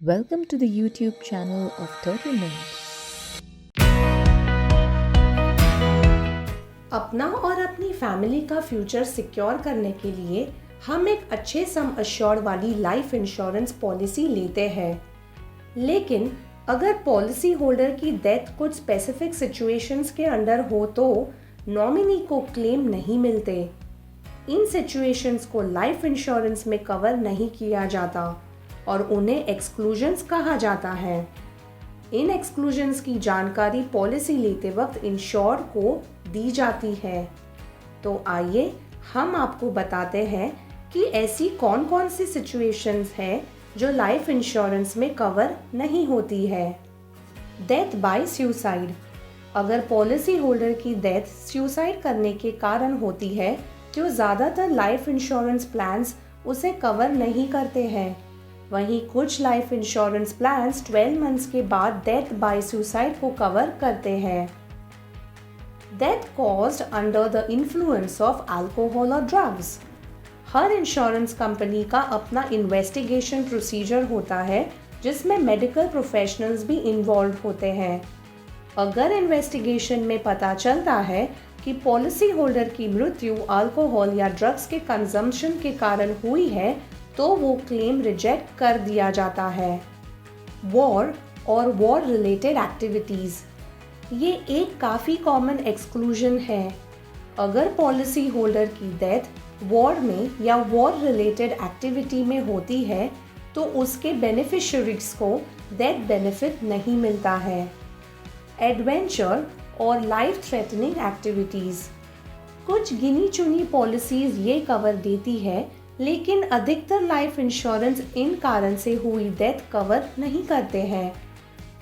Welcome to the YouTube channel of Turtle Mint. अपना और अपनी फैमिली का फ्यूचर सिक्योर करने के लिए हम एक अच्छे सम अश्योर्ड वाली लाइफ इंश्योरेंस पॉलिसी लेते हैं। लेकिन अगर पॉलिसी होल्डर की डेथ कुछ स्पेसिफिक सिचुएशंस के अंडर हो तो नॉमिनी को क्लेम नहीं मिलते। इन सिचुएशंस को लाइफ इंश्योरेंस में कवर नहीं किया जाता और उन्हें एक्सक्लूजन्स कहा जाता है। इन एक्सक्लूजन्स की जानकारी पॉलिसी लेते वक्त इंश्योर्ड को दी जाती है। तो आइए हम आपको बताते हैं कि ऐसी कौन कौन सी सिचुएशंस हैं जो लाइफ इंश्योरेंस में कवर नहीं होती है। Death by suicide. अगर पॉलिसी होल्डर की डेथ सुसाइड करने के कारण होती है तो ज़्यादातर लाइफ इंश्योरेंस प्लान्स उसे कवर नहीं करते हैं। वहीं कुछ लाइफ इंश्योरेंस प्लान्स 12 मंथ्स के बाद डेथ बाय सुसाइड को कवर करते हैं। Death caused under the influence of alcohol और ड्रग्स। हर इंश्योरेंस कंपनी का अपना इन्वेस्टिगेशन प्रोसीजर होता है जिसमें मेडिकल प्रोफेशनल्स भी इन्वॉल्व होते हैं। अगर इन्वेस्टिगेशन में पता चलता है कि पॉलिसी होल्डर की मृत्यु अल्कोहल या ड्रग्स के कंजम्पशन के कारण हुई है तो वो क्लेम रिजेक्ट कर दिया जाता है। वॉर और वॉर रिलेटेड एक्टिविटीज़, ये एक काफ़ी कॉमन एक्सक्लूजन है। अगर पॉलिसी होल्डर की डेथ वॉर में या वॉर रिलेटेड एक्टिविटी में होती है तो उसके बेनिफिशरीज को डेथ बेनिफिट नहीं मिलता है। एडवेंचर और लाइफ थ्रेटनिंग एक्टिविटीज़, कुछ गिनी चुनी पॉलिसीज़ ये कवर देती है लेकिन अधिकतर लाइफ इंश्योरेंस इन कारण से हुई डेथ कवर नहीं करते हैं।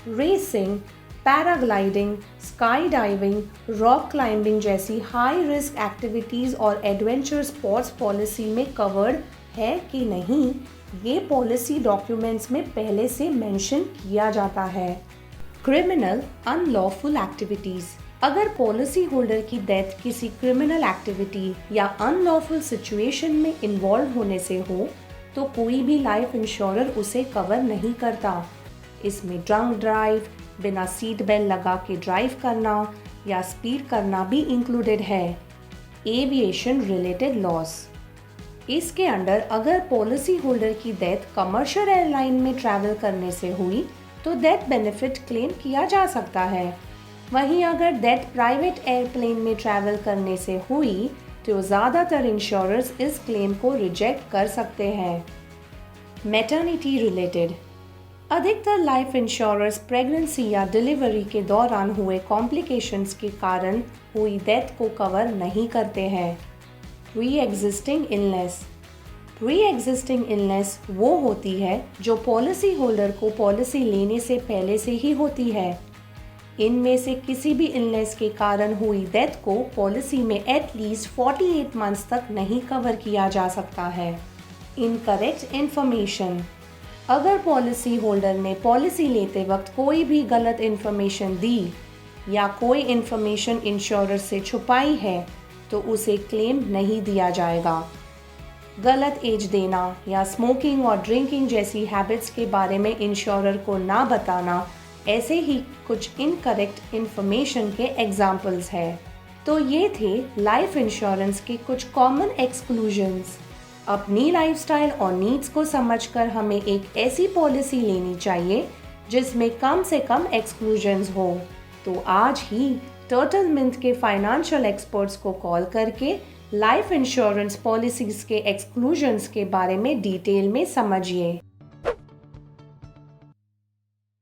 Racing, paragliding, sky diving, rock climbing जैसी हाई रिस्क एक्टिविटीज़ और एडवेंचर स्पोर्ट्स पॉलिसी में कवर्ड है कि नहीं, ये पॉलिसी डॉक्यूमेंट्स में पहले से मेंशन किया जाता है। क्रिमिनल अनलॉफुल एक्टिविटीज़, अगर पॉलिसी होल्डर की डेथ किसी क्रिमिनल एक्टिविटी या अनलॉफुल सिचुएशन में इन्वॉल्व होने से हो तो कोई भी लाइफ इंश्योरर उसे कवर नहीं करता। इसमें ड्रंक ड्राइव, बिना सीट बेल्ट लगा के ड्राइव करना या स्पीड करना भी इंक्लूडेड है। एविएशन रिलेटेड लॉस, इसके अंडर अगर पॉलिसी होल्डर की डेथ कमर्शियल एयरलाइन में ट्रैवल करने से हुई तो डेथ बेनिफिट क्लेम किया जा सकता है। वहीं अगर डेथ प्राइवेट एयरप्लेन में ट्रैवल करने से हुई तो ज़्यादातर इंश्योरर्स इस क्लेम को रिजेक्ट कर सकते हैं। मैटरनिटी रिलेटेड, अधिकतर लाइफ इंश्योरर्स प्रेगनेंसी या डिलीवरी के दौरान हुए कॉम्प्लिकेशंस के कारण हुई डेथ को कवर नहीं करते हैं। Pre existing illness, pre existing illness वो होती है जो पॉलिसी होल्डर को पॉलिसी लेने से पहले से ही होती है। इनमें से किसी भी इलनेस के कारण हुई डेथ को पॉलिसी में एटलीस्ट 48 मंथ्स तक नहीं कवर किया जा सकता है। इनकरेक्ट इन्फॉर्मेशन, अगर पॉलिसी होल्डर ने पॉलिसी लेते वक्त कोई भी गलत इन्फॉर्मेशन दी या कोई इन्फॉर्मेशन इंश्योरर से छुपाई है तो उसे क्लेम नहीं दिया जाएगा। गलत एज देना या स्मोकिंग और ड्रिंकिंग जैसी हैबिट्स के बारे में इंश्योरर को ना बताना ऐसे ही कुछ इनकरेक्ट इन्फॉर्मेशन के एग्जाम्पल्स हैं। तो ये थे लाइफ इंश्योरेंस के कुछ कॉमन एक्सक्लूजन्स। अपनी लाइफस्टाइल और नीड्स को समझकर हमें एक ऐसी पॉलिसी लेनी चाहिए जिसमें कम से कम एक्सक्लूजन्स हो। तो आज ही टर्टल मिंट के फाइनेंशियल एक्सपर्ट्स को कॉल करके लाइफ इंश्योरेंस पॉलिसीज़ के एक्सक्लूजन्स के बारे में डिटेल में समझिए।